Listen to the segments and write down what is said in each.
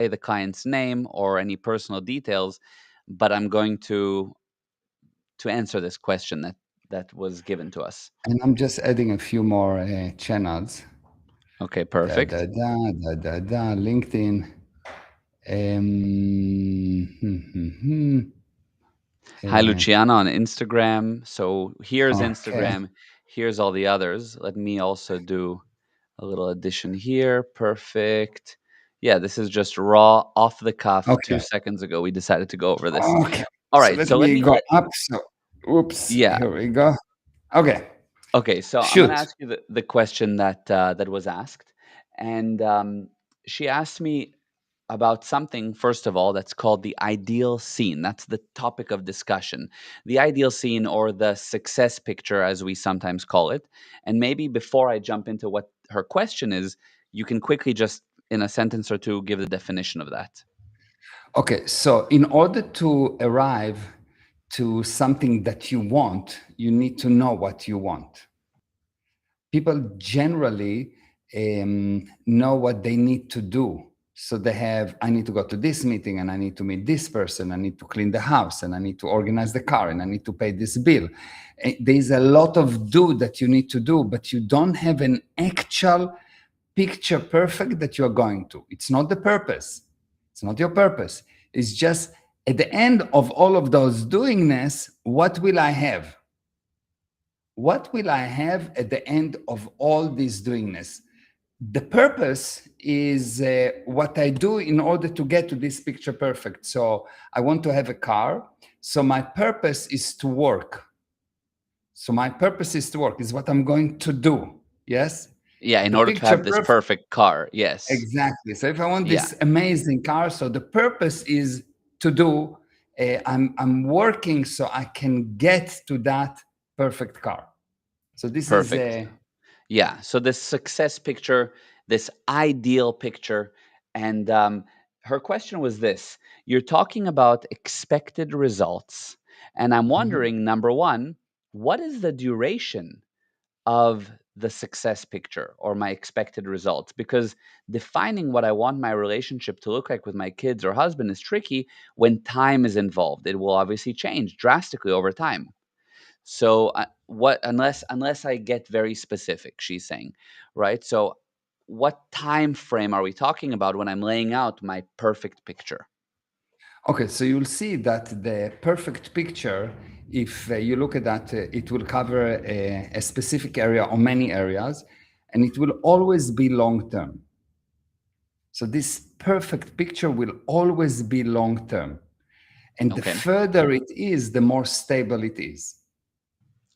say the client's name or any personal details, but I'm going to answer this question that was given to us. And I'm just adding a few more channels. Okay, perfect. LinkedIn. Hi, Uh, Luciana on Instagram. So here's okay. Instagram. Here's all the others. Let me also do a little addition here. Perfect. Yeah, this is just raw, off the cuff. Okay. 2 seconds ago, we decided to go over this. Okay. All So right. let So let me me go let. up. So, oops. Yeah. Here we go. Okay. Okay. So I'm gonna Shoot. ask you the question that was asked, and she asked me about something, first of all, that's called the ideal scene. That's the topic of discussion. The ideal scene, or the success picture, as we sometimes call it. And maybe before I jump into what her question is, you can quickly just, in a sentence or two, give the definition of that. Okay. So in order to arrive to something that you want, you need to know what you want. People generally know what they need to do. So they have, I need to go to this meeting and I need to meet this person. I need to clean the house and I need to organize the car and I need to pay this bill. There's a lot of do that you need to do, but you don't have an actual picture perfect that you're going to. It's not the purpose. It's not your purpose. It's just at the end of all of those doingness, what will I have? What will I have at the end of all this doingness? The purpose is what I do in order to get to this picture perfect. So I want to have a car. So my purpose is to work. So my purpose is to work, is what I'm going to do. Yes? Yeah, in The order to picture have this perfect. perfect car. Yes. Exactly. So if I want Yeah, this amazing car, so the purpose is to do, I'm working so I can get to that perfect car. So this is perfect. Yeah. So this success picture, this ideal picture, and her question was this: you're talking about expected results, and I'm Mhm. wondering, number one, what is the duration of the success picture or my expected results? Because defining what I want my relationship to look like with my kids or husband is tricky when time is involved. It will obviously change drastically over time. So what unless I get very specific, she's saying, right? So what time frame are we talking about when I'm laying out my perfect picture? Okay, so you'll see that the perfect picture, if you look at that, it will cover a specific area or many areas, and it will always be long term. So this perfect picture will always be long term. And the Okay. further it is, the more stable it is.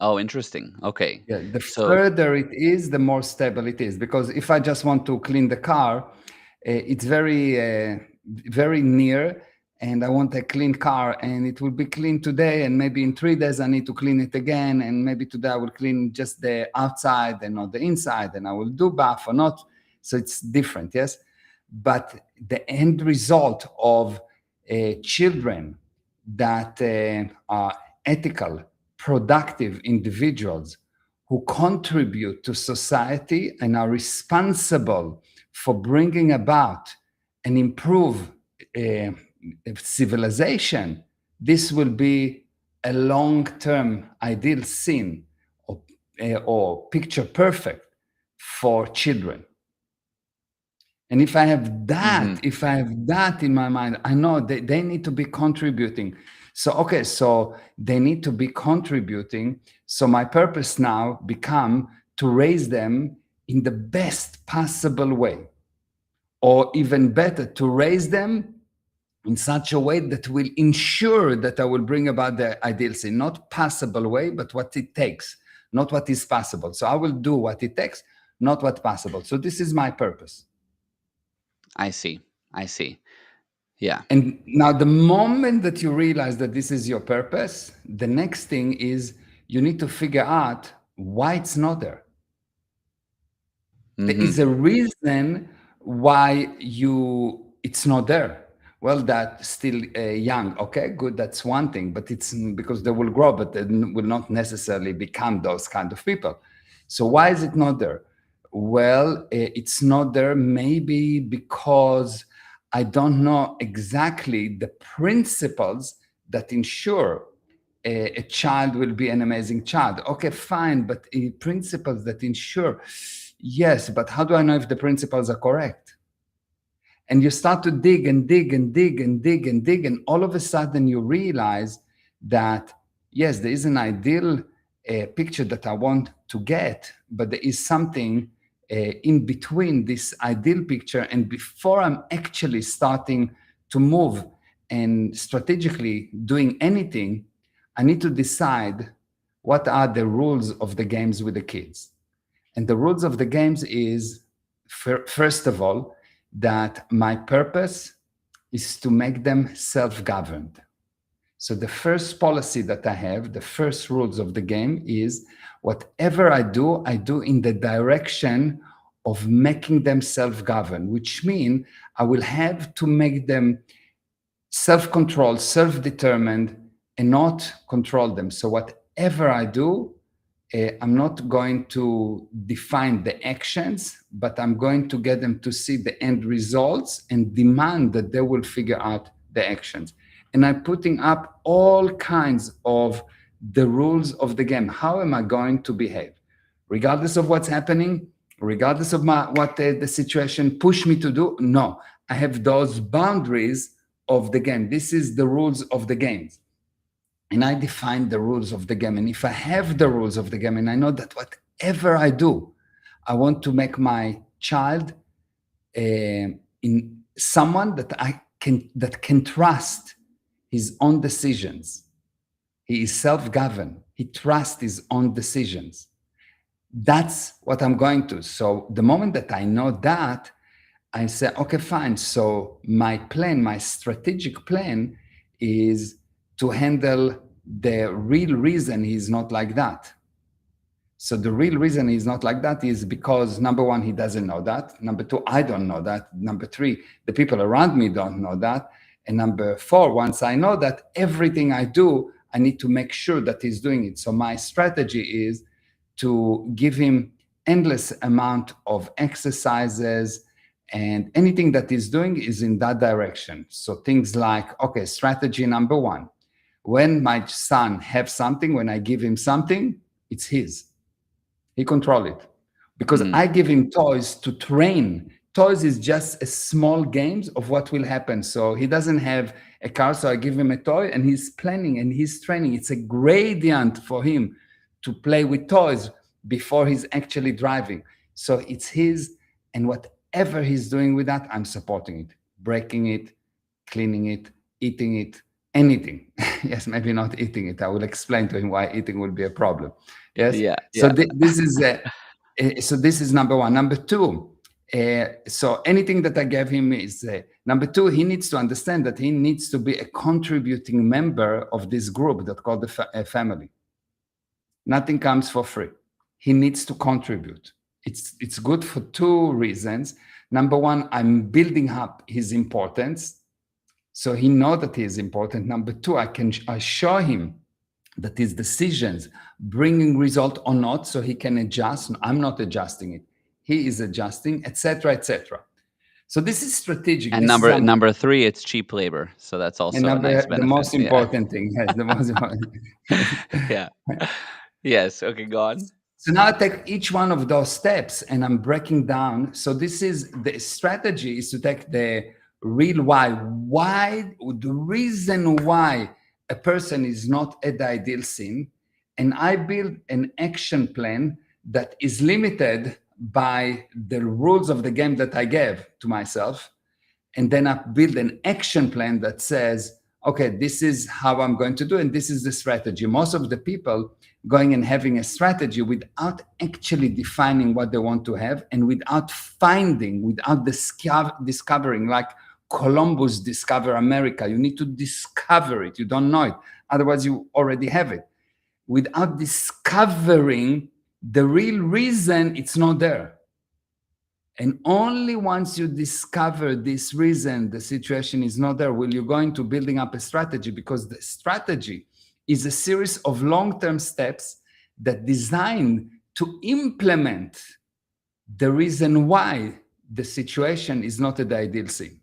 Oh, interesting. Okay. Yeah, the So further it is, the more stable it is. Because if I just want to clean the car, it's very near, and I want a clean car, and it will be clean today, and maybe in 3 days I need to clean it again, and maybe today I will clean just the outside and not the inside, and I will do bath or not. So it's different, yes. But the end result of children that are ethical, productive individuals who contribute to society and are responsible for bringing about and improve uh, civilization, this will be a long-term ideal scene or picture perfect for children. And mhm. if I have that in my mind, I know they need to be contributing. So, okay, so they need to be contributing. So my purpose now become to raise them in the best possible way, or even better, to raise them in such a way that will ensure that I will bring about the ideal scene, not possible way, but what it takes, not what is possible. So I will do what it takes, not what possible. So this is my purpose. I see. I see. Yeah. And now, the moment that you realize that this is your purpose, the next thing is you need to figure out why it's not there. There is Mhm. a reason why it's not there. Well, that's still young. Okay, good. That's one thing, but it's because they will grow, but they will not necessarily become those kind of people. So why is it not there? Well, it's not there maybe because I don't know exactly the principles that ensure a child will be an amazing child. Okay, fine, but principles that ensure, yes, but how do I know if the principles are correct? And you start to dig and dig and dig and dig and dig, and all of a sudden you realize that, yes, there is an ideal picture that I want to get, but there is something in between this ideal picture. And before I'm actually starting to move and strategically doing anything, I need to decide what are the rules of the games with the kids. And the rules of the games is, first of all, that my purpose is to make them self-governed. So the first policy that I have, the first rules of the game is whatever I do in the direction of making them self-governed, which means I will have to make them self-controlled, self-determined, and not control them. So whatever I do, I'm not going to define the actions, but I'm going to get them to see the end results and demand that they will figure out the actions. And I'm putting up all kinds of the rules of the game. How am I going to behave? Regardless of what's happening, regardless of what the situation push me to do, no, I have those boundaries of the game. This is the rules of the games. And I define the rules of the game. And if I have the rules of the game and I know that whatever I do, I want to make my child in someone that can trust his own decisions. He is self-governed. He trusts his own decisions. That's what I'm going to. So the moment that I know that, I say, okay, fine. So my plan, my strategic plan is to handle the real reason he's not like that. So the real reason he's not like that is because, number one, he doesn't know that. Number two, I don't know that. Number three, the people around me don't know that. And number four, once I know that, everything I do, I need to make sure that he's doing it. So my strategy is to give him endless amount of exercises, and anything that he's doing is in that direction. So things like, okay, strategy number one, when my son have something, when I give him something, it's his. He control it. Because I give him toys to train. Toys is just a small games of what will happen. So he doesn't have a car, so I give him a toy and he's planning and he's training. It's a gradient for him to play with toys before he's actually driving. So it's his, and whatever he's doing with that, I'm supporting it, breaking it, cleaning it, eating it, anything. Yes, maybe not eating it. I will explain to him why eating will be a problem. Yes. Yeah. So this is so this is number one. Number two. So anything that I gave him is number two. He needs to understand that he needs to be a contributing member of this group that called the family. Nothing comes for free. He needs to contribute. It's good for two reasons. Number one, I'm building up his importance, so he knows that he is important. Number two, I show him that his decisions bringing result or not, so he can adjust. I'm not adjusting it. He is adjusting, etc., etc. So this is strategic. And number three, it's cheap labor. So that's also a nice benefit. The most important thing. Yes, the most important. Yeah. Yes. Okay, go on. So now I take each one of those steps and I'm breaking down. So this is the strategy, is to take the real why, the reason why a person is not at the ideal scene. And I build an action plan that is limited by the rules of the game that I gave to myself. And then I build an action plan that says, okay, this is how I'm going to do, and this is the strategy. Most of the people going and having a strategy without actually defining what they want to have, and without discovering, like Columbus discovered America. You need to discover it. You don't know it. Otherwise, you already have it. Without discovering the real reason, it's not there. And only once you discover this reason, the situation is not there, will you go into building up a strategy, because the strategy is a series of long-term steps that designed to implement the reason why the situation is not at the ideal scene.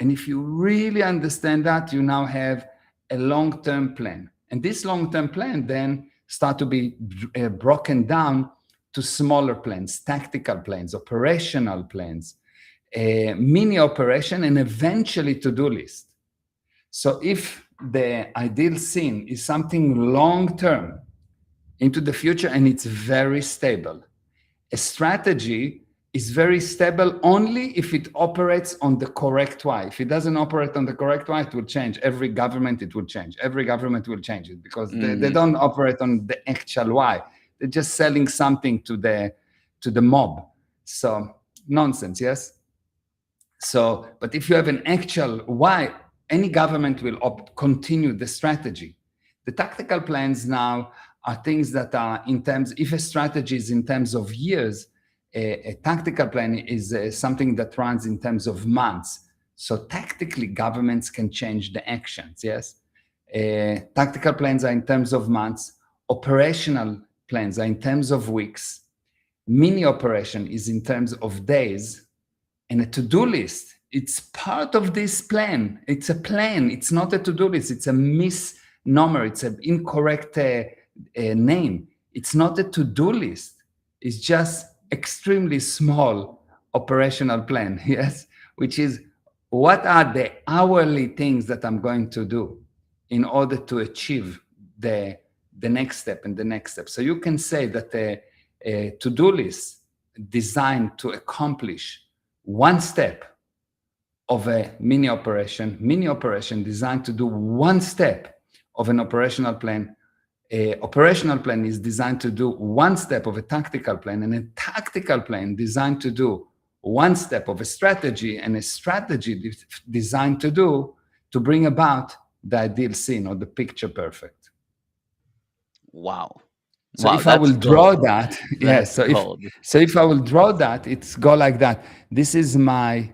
And if you really understand that, you now have a long-term plan. And this long-term plan then start to be broken down to smaller plans, tactical plans, operational plans, mini operation, and eventually to-do list. So if the ideal scene is something long-term into the future and it's very stable, a strategy is very stable only if it operates on the correct way. If it doesn't operate on the correct way, it will change. Every government, it will change. Every government will change it because they Hmm. don't operate on the actual why. They're just selling something to the mob. So nonsense, yes? So, but if you have an actual why, any government will continue the strategy. The tactical plans now are things that are in terms, if a strategy is in terms of years, a tactical plan is something that runs in terms of months. So tactically, governments can change the actions, yes? Tactical plans are in terms of months, operational plans are in terms of weeks, mini operation is in terms of days, and a to-do list, it's part of this plan. It's a plan. It's not a to-do list. It's a misnomer. It's an incorrect name. It's not a to-do list. It's just extremely small operational plan. Yes, which is what are the hourly things that I'm going to do in order to achieve the next step and the next step. So you can say that a to-do list designed to accomplish one step of a mini operation designed to do one step of an operational plan. A operational plan is designed to do one step of a tactical plan, and a tactical plan designed to do one step of a strategy, and a strategy designed to bring about the ideal scene or the picture perfect. Wow. So Wow, if I that's will draw gold. that, yes. That's gold. So if I will draw that, it's go like that. This is my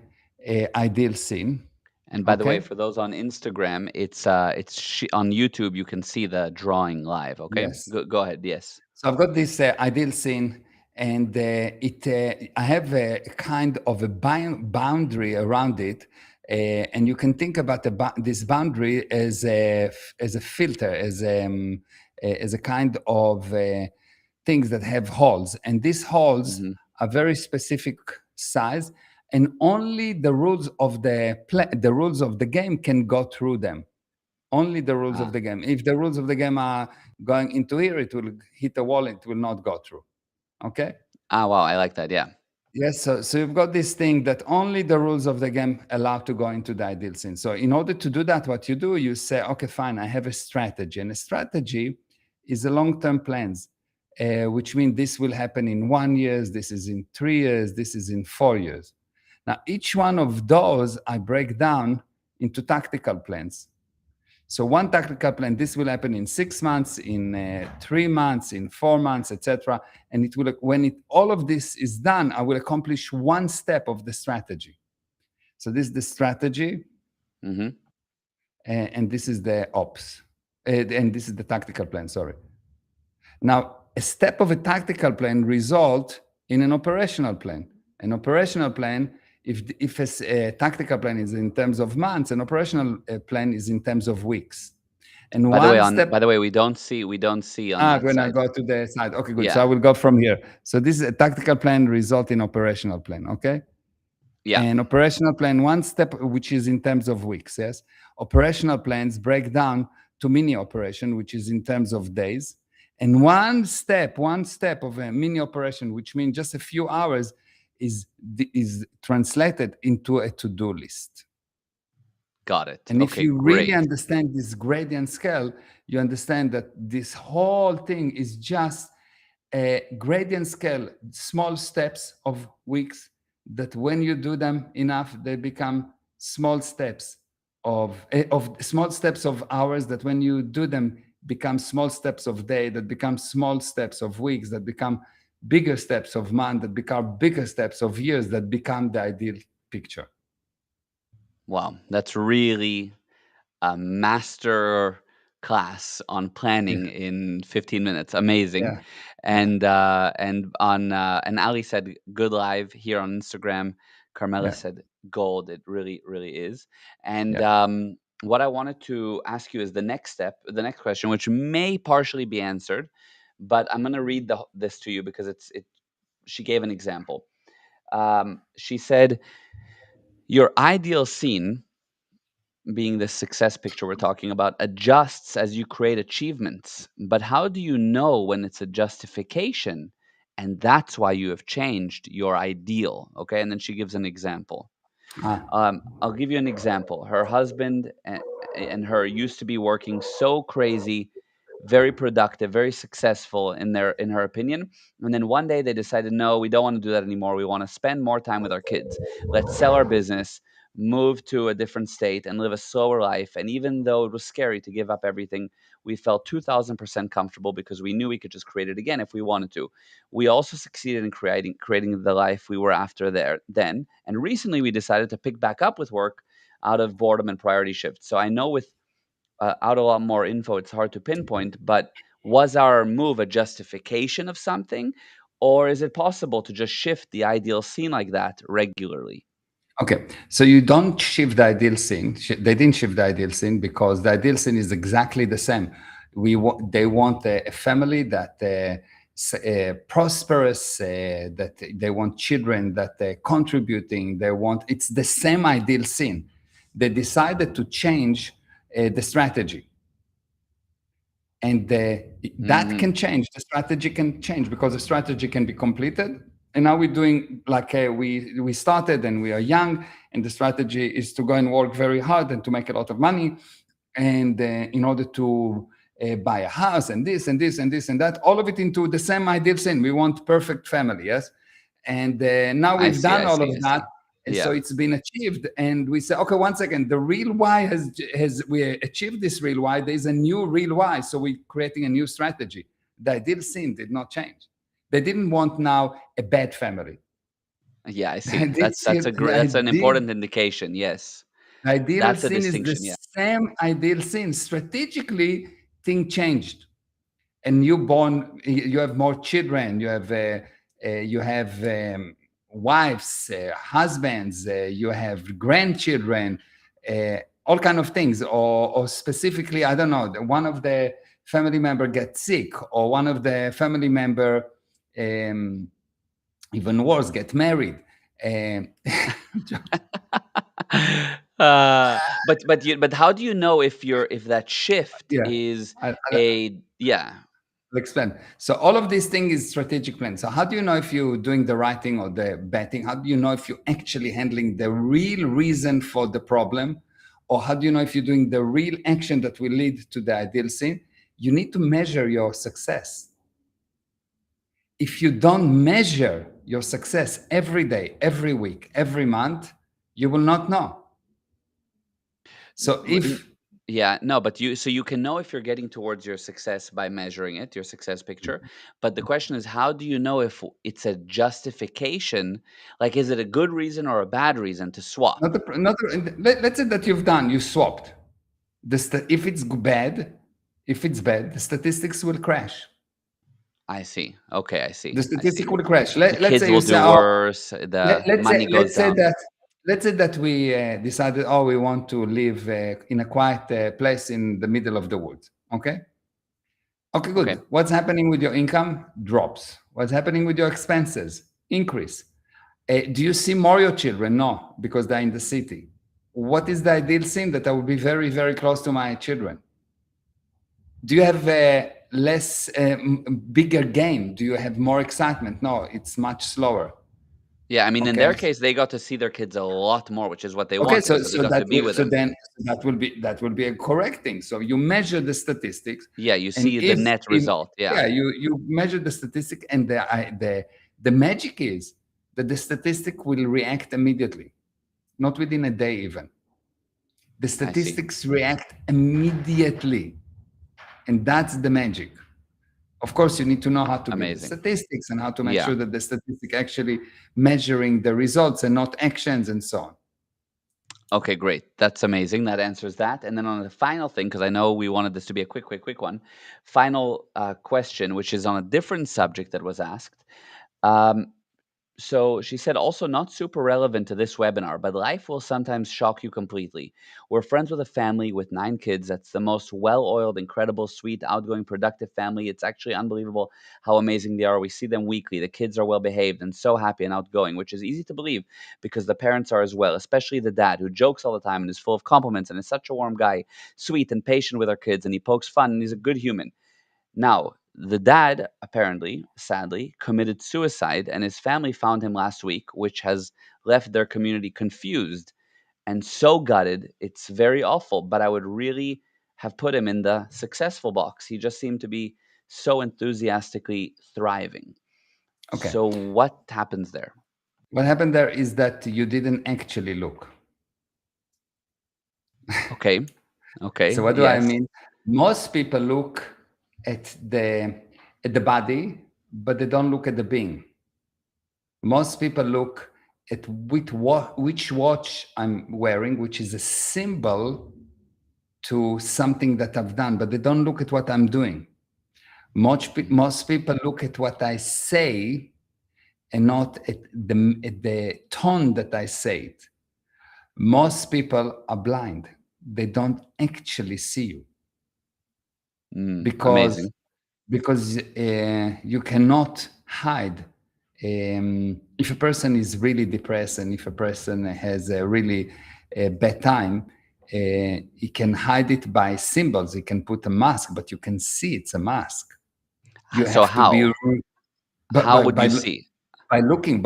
ideal scene. And by the way, Okay. for those on Instagram, it's on YouTube. You can see the drawing live. Okay, Yes. go ahead. Yes. So I've got this ideal scene, and I have a kind of a boundary around it, and you can think about this boundary as a filter, as a kind of things that have holes, and these holes Hmm. are very specific size, and only the rules of the rules of the game can go through them. Only the rules of Ah, the game. If the rules of the game are going into here, it will hit a wall, it will not go through. Okay. wow, I like that. Yeah. Yes, so you've got this thing that only the rules of the game allow to go into the ideal scene. So in order to do that, what you do, you say, okay, fine, I have a strategy. And a strategy is a long-term plans, which means this will happen in 1 year, this is in 3 years, this is in 4 years. Now, each one of those I break down into tactical plans. So one tactical plan, this will happen in 6 months, in 3 months, in 4 months, etc. And it will, when all of this is done, I will accomplish one step of the strategy. So this is the strategy, Hmm. and this is the ops, and this is the tactical plan. Sorry. Now, a step of a tactical plan result in an operational plan. An operational plan, if a tactical plan is in terms of months, an operational plan is in terms of weeks. And one step. By the way, we don't see on that When I side. go to the side. Okay, good. So I Yeah. will go from here. So this is a tactical plan result in operational plan. Okay. Yeah. And operational plan, one step, which is in terms of weeks. Yes. Operational plans break down to mini operation, which is in terms of days. And one step of a mini operation, which means just a few hours, is translated into a to-do list. Got it. And if Okay. you really Great. understand this gradient scale, you understand that this whole thing is just a gradient scale, small steps of weeks that when you do them enough, they become small steps of small steps of hours that when you do them become small steps of day, that become small steps of weeks, that become bigger steps of month, that become bigger steps of years, that become the ideal picture. Wow, that's really a master class on Yeah, planning in 15 minutes. Amazing. yeah, yeah, And Ali said good live here on Instagram. Carmela yeah. said gold. It really, really is. And Yeah. what I wanted to ask you is the next step, the next question, which may partially be answered, but I'm going to read this to you because it. She gave an example. She said, "Your ideal scene, being the success picture we're talking about, adjusts as you create achievements. But how do you know when it's a justification? And that's why you have changed your ideal." Okay. And then she gives an example. Ah, I'll give you an example. Her husband and her used to be working so crazy, very productive, very successful in her opinion. And then one day they decided, no, we don't want to do that anymore. We want to spend more time with our kids. Let's sell our business, move to a different state, and live a slower life. And even though it was scary to give up everything, we felt 2000% comfortable because we knew we could just create it again if we wanted to. We also succeeded in creating the life we were after there then. And recently we decided to pick back up with work out of boredom and priority shift. So I know without a lot more info, it's hard to pinpoint, but was our move a justification of something? Or is it possible to just shift the ideal scene like that regularly? okay, so you don't shift the ideal scene. They didn't shift the ideal scene because the ideal scene is exactly the same. They want a family that prosperous, that they want children that contributing. They want it's the same ideal scene. They decided to change the strategy, and that Hmm. can change. The strategy can change because the strategy can be completed. And now we're doing like we started and we are young, and the strategy is to go and work very hard and to make a lot of money, and in order to buy a house and this and this and this and that, all of it into the same ideal scene. We want perfect family, yes. And now I we've see, done I all see, of I that, see. and so Yeah. it's been achieved. And we say, okay, one second, the real why has we achieved this real why. There is a new real why, so we're creating a new strategy. The ideal scene did not change. They didn't want now a bad family. Yeah, I The see. ideal scene, the That's an ideal, important indication. Yes. the ideal That's a scene is the distinction. Yeah. same ideal scene. Strategically, thing changed. A newborn, you have more children, you have wives, husbands, you have grandchildren, all kind of things, or specifically, I don't know, one of the family member gets sick, or one of the family member, um, even worse, get married. Um, But how do you know if that shift yeah, is I, a yeah? I'll explain. So all of these things is strategic plan. So how do you know if you're doing the right thing or the bad thing? How do you know if you're actually handling the real reason for the problem? Or how do you know if you're doing the real action that will lead to the ideal scene? You need to measure your success. If you don't measure your success every day, every week, every month, you will not know. So b- n- if Yeah, no, but you can know if you're getting towards your success by measuring it, your success picture. But the question is, how do you know if it's a justification? Like, is it a good reason or a bad reason to swap? let's say that you swapped. If it's bad, if it's bad, the statistics will crash. I see. Okay, I see. The I see. statistic will crash. The Let's kids say you will say, do oh, worse. The let's say money goes down. we decided, oh, we want to live in a quiet place in the middle of the woods. Okay. Okay, Okay. good. What's happening with your income? Drops. What's happening with your expenses? Increase. Do you see more your children? No, because they're in the city. What is the ideal scene? That I will be very, very close to my children. Do you have a less bigger game? Do you have more excitement? No, it's much slower. Yeah, I mean, in their Okay. case, they got to see their kids a lot more, which is what they Okay, wanted. So they got to be with them. that will be a correct thing. So you measure the statistics, Yeah, you and see the net if result. Yeah, yeah, you measure the statistic, and the magic is that the statistic will react immediately, not within a day even. The I see. statistics react immediately, and that's the magic. Of course, you need to know how to build the Amazing. statistics and how to make Yeah. sure that the statistic actually measuring the results and not actions and so on. Okay, great. That's amazing. That answers that. And then on the final thing, because I know we wanted this to be a quick one. Final question, which is on a different subject that was asked. Um, So she said, also not super relevant to this webinar, but life will sometimes shock you completely. We're friends with a family with 9 kids. That's the most well oiled, incredible, sweet, outgoing, productive family. It's actually unbelievable how amazing they are. We see them weekly. The kids are well behaved and so happy and outgoing, which is easy to believe because the parents are as well, especially the dad who jokes all the time and is full of compliments and is such a warm guy, sweet and patient with our kids, and he pokes fun and he's a good human. Now, the dad apparently, sadly, committed suicide, and his family found him last week, which has left their community confused and so gutted. It's very awful, but I would really have put him in the successful box. He just seemed to be so enthusiastically thriving. Okay. So, what happens there? What happened there is that you didn't actually look. Okay. So Okay. what do I Yes. mean? Most people look at the body, but they don't look at the being. Most people look at which watch I'm wearing, which is a symbol to something that I've done, but they don't look at what I'm doing. Most people look at what I say and not at the tone that I say it. Most people are blind. They don't actually see you because Amazing. you cannot hide. If a person is really depressed and if a person has a really bad time, he can hide it by symbols. He can put a mask, but you can see it's a mask. You So, have to be, how? but How would you see? by looking,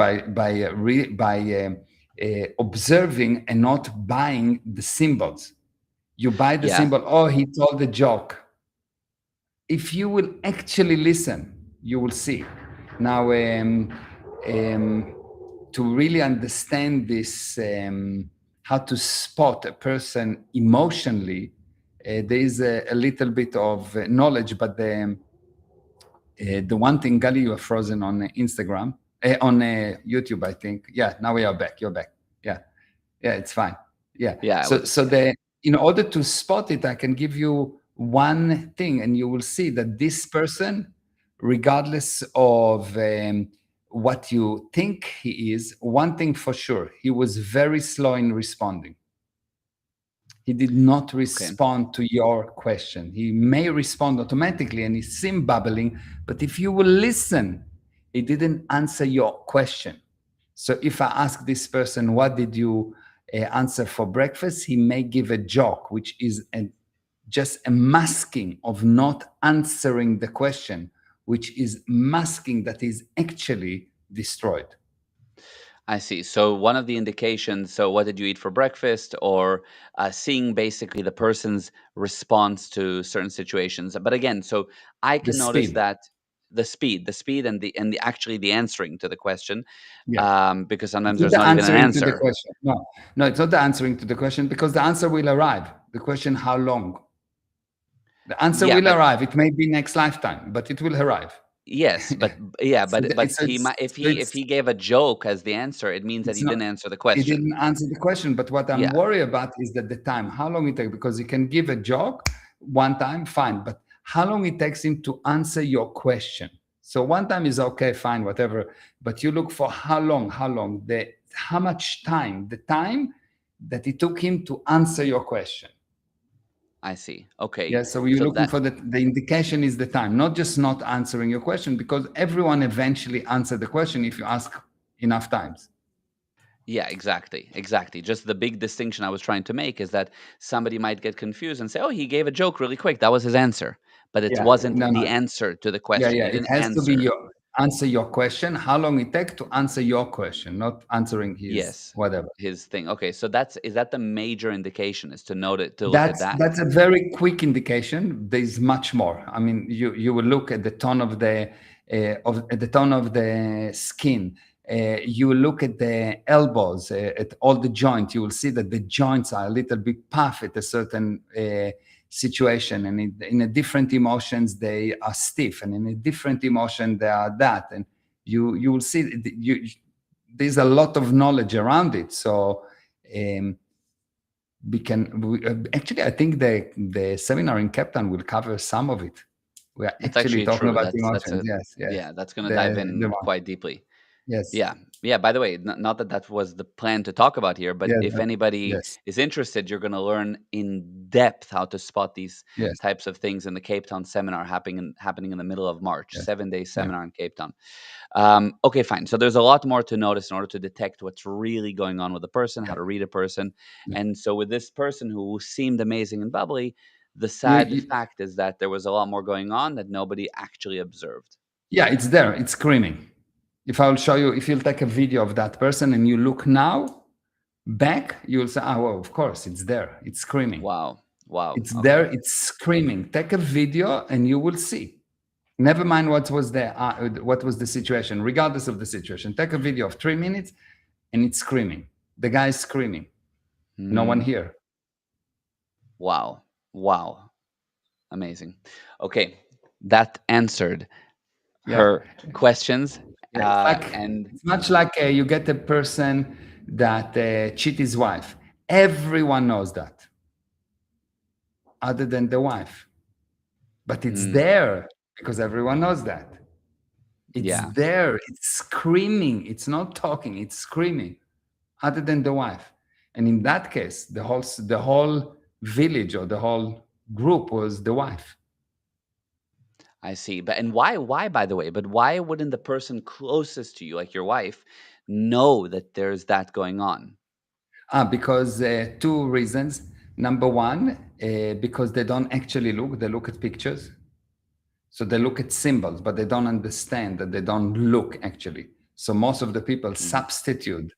observing and not buying the symbols. You buy the Yeah. symbol. Oh, he told the joke. If you will actually listen, you will see. Now, to really understand this, how to spot a person emotionally, there is a little bit of knowledge, but the one thing, Gali, you are frozen on Instagram, on YouTube, I think. Yeah, now we are back. You're back. Yeah, yeah, it's fine. Yeah. Yeah. So, in order to spot it, I can give you one thing, and you will see that this person, regardless of what you think he is, one thing for sure, he was very slow in responding. He did not Okay. respond to your question. He may respond automatically and he seemed babbling, but if you will listen, he didn't answer your question. So if I ask this person, what did you answer for breakfast? He may give a joke, which is just a masking of not answering the question, which is masking that is actually destroyed. I see. So one of the indications, so what did you eat for breakfast, or seeing basically the person's response to certain situations. But again, so I The can notice speed. that the speed, and the actually the answering to the question, Yeah. because It's sometimes not there's the not even an answering to the answer. question. No, no, it's not the answering to the question because the answer will arrive. The question, how long? The answer Yeah, will but arrive. It may be next lifetime, but it will arrive. yes, but yeah, So but he might, if he gave a joke as the answer, it means that it's he not. didn't answer the It question. didn't answer the question. But what I'm Yeah, worried about is that the time, how long it takes, because you can give a joke one time, fine, but how long it takes him to answer your question. So one time is okay, fine, whatever. But you look for how long, how much time, the time that it took him to answer your question. I see. Okay, Yeah, so you're so looking that for the indication is the time, not just not answering your question, because everyone eventually answer the question if you ask enough times. Yeah, exactly. Exactly. Just the big distinction I was trying to make is that somebody might get confused and say, "Oh, he gave a joke really quick. That was his answer." But it Yeah, wasn't no, the no. answer to the Yeah, question. yeah. You It didn't has to be answer. your answer your question, how long it takes to answer your question, not answering his Yes. whatever. His thing. Okay, so that's is that the major indication is to note it, to look at That's that? that's a very quick indication. There's much more. I mean, you will look at the tone of the skin. You will look at the elbows, at all the joints. You will see that the joints are a little bit puff at a certain situation, and in a different emotions they are stiff, and in a different emotion they are that. And you will see there's a lot of knowledge around it. So. Actually, I think the seminar in Cape Town will cover some of it. We are That's actually actually talking true. about That's emotions. a Yes, yes. yeah, that's gonna dive The in one. quite deeply. Yes. Yeah. Yeah, by the way, not that that was the plan to talk about here, but Yes, if anybody yes, is interested, you're going to learn in depth how to spot these yes, types of things in the Cape Town seminar happening in the middle of March, yes, 7 day yeah, seminar in Cape Town. Okay, fine. So there's a lot more to notice in order to detect what's really going on with a person, how yeah, to read a person. yeah. And so with this person who seemed amazing and bubbly, the You, sad you, fact is that there was a lot more going on that nobody actually observed. yeah, it's there. It's screaming. If I'll show you, if you'll take a video of that person and you look now back, you'll say, "Oh, well, of course, it's there. It's screaming. Wow. Wow. It's Okay. there. It's screaming." Take a video and you will see. Never mind what was there, what was the situation, regardless of the situation. Take a video of 3 minutes and it's screaming. The guy is screaming. No one Hmm. here. Wow. Wow. Amazing. Okay. That answered Yeah. her questions. Yeah, it's like And it's much like you get a person that cheat his wife. Everyone knows that, other than the wife. But it's mm, there because everyone knows that. It's yeah, there. It's screaming. It's not talking. It's screaming, other than the wife. And in that case, the whole village or the whole group was the wife. I see. But and why by the way, but why wouldn't the person closest to you, like your wife, know that there's that going on? Because two reasons. Number one, because they don't actually look; they look at pictures. So they look at symbols, but they don't understand that they don't look actually. So most of the people Mhm. substitute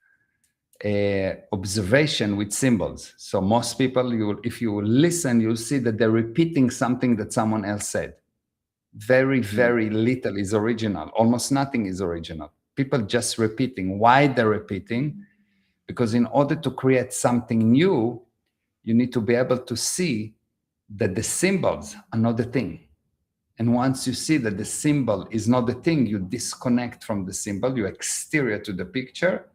observation with symbols. So most people, if you listen, you'll see that they're repeating something that someone else said. Very, Hmm. very little is original. Almost nothing is original. People just repeating. Why they're repeating? Because in order to create something new, you need to be able to see that the symbols are not the thing. And once you see that the symbol is not the thing, you disconnect from the symbol, you exterior to the picture,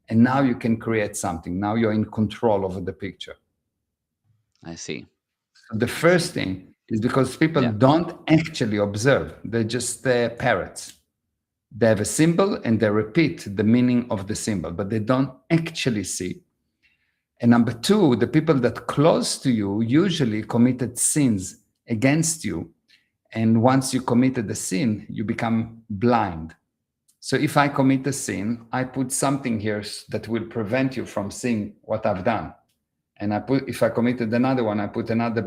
and now you can create something. Now you're in control over the picture. I see. So the I see. first thing is because people Yeah. don't actually observe, they're just parrots. They have a symbol and they repeat the meaning of the symbol, but they don't actually see. And number two, the people that close to you usually committed sins against you. And once you committed the sin, you become blind. So if I commit a sin, I put something here that will prevent you from seeing what I've done. And if I committed another one, I put another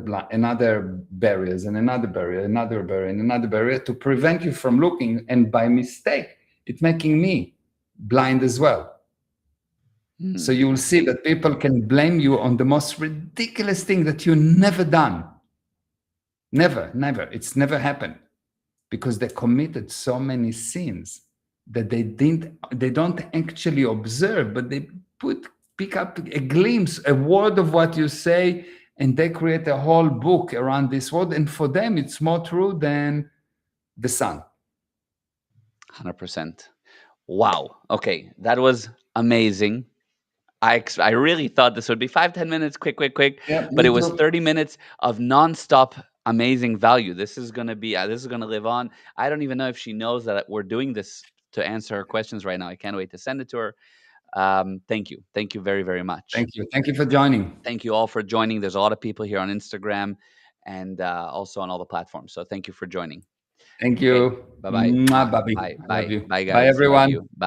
barriers and another barrier, another barrier, and another barrier to prevent you from looking. And by mistake, it's making me blind as well. So you will I see see. that people can blame you on the most ridiculous thing that you never done. Never, never. It's never happened because they committed so many sins that they don't actually observe, but they pick up a glimpse, a word of what you say, and they create a whole book around this word. And for them, it's more true than the sun. 100%. Wow. Okay. That was amazing. I really thought this would be 5-10 minutes, quick, quick, quick, Yeah, but it me was too. 30 minutes of nonstop amazing value. This is gonna be this is gonna live on. I don't even know if she knows that we're doing this to answer her questions right now. I can't wait to send it to her. Thank you very, very much. Thank you. Thank you for joining. Thank you all for joining. There's a lot of people here on Instagram and also on all the platforms. So thank you for joining. Thank Okay, you. bye bye. Mwah, Bobby. Bye I love bye you. bye Bye, guys. Love everyone. you. Bye.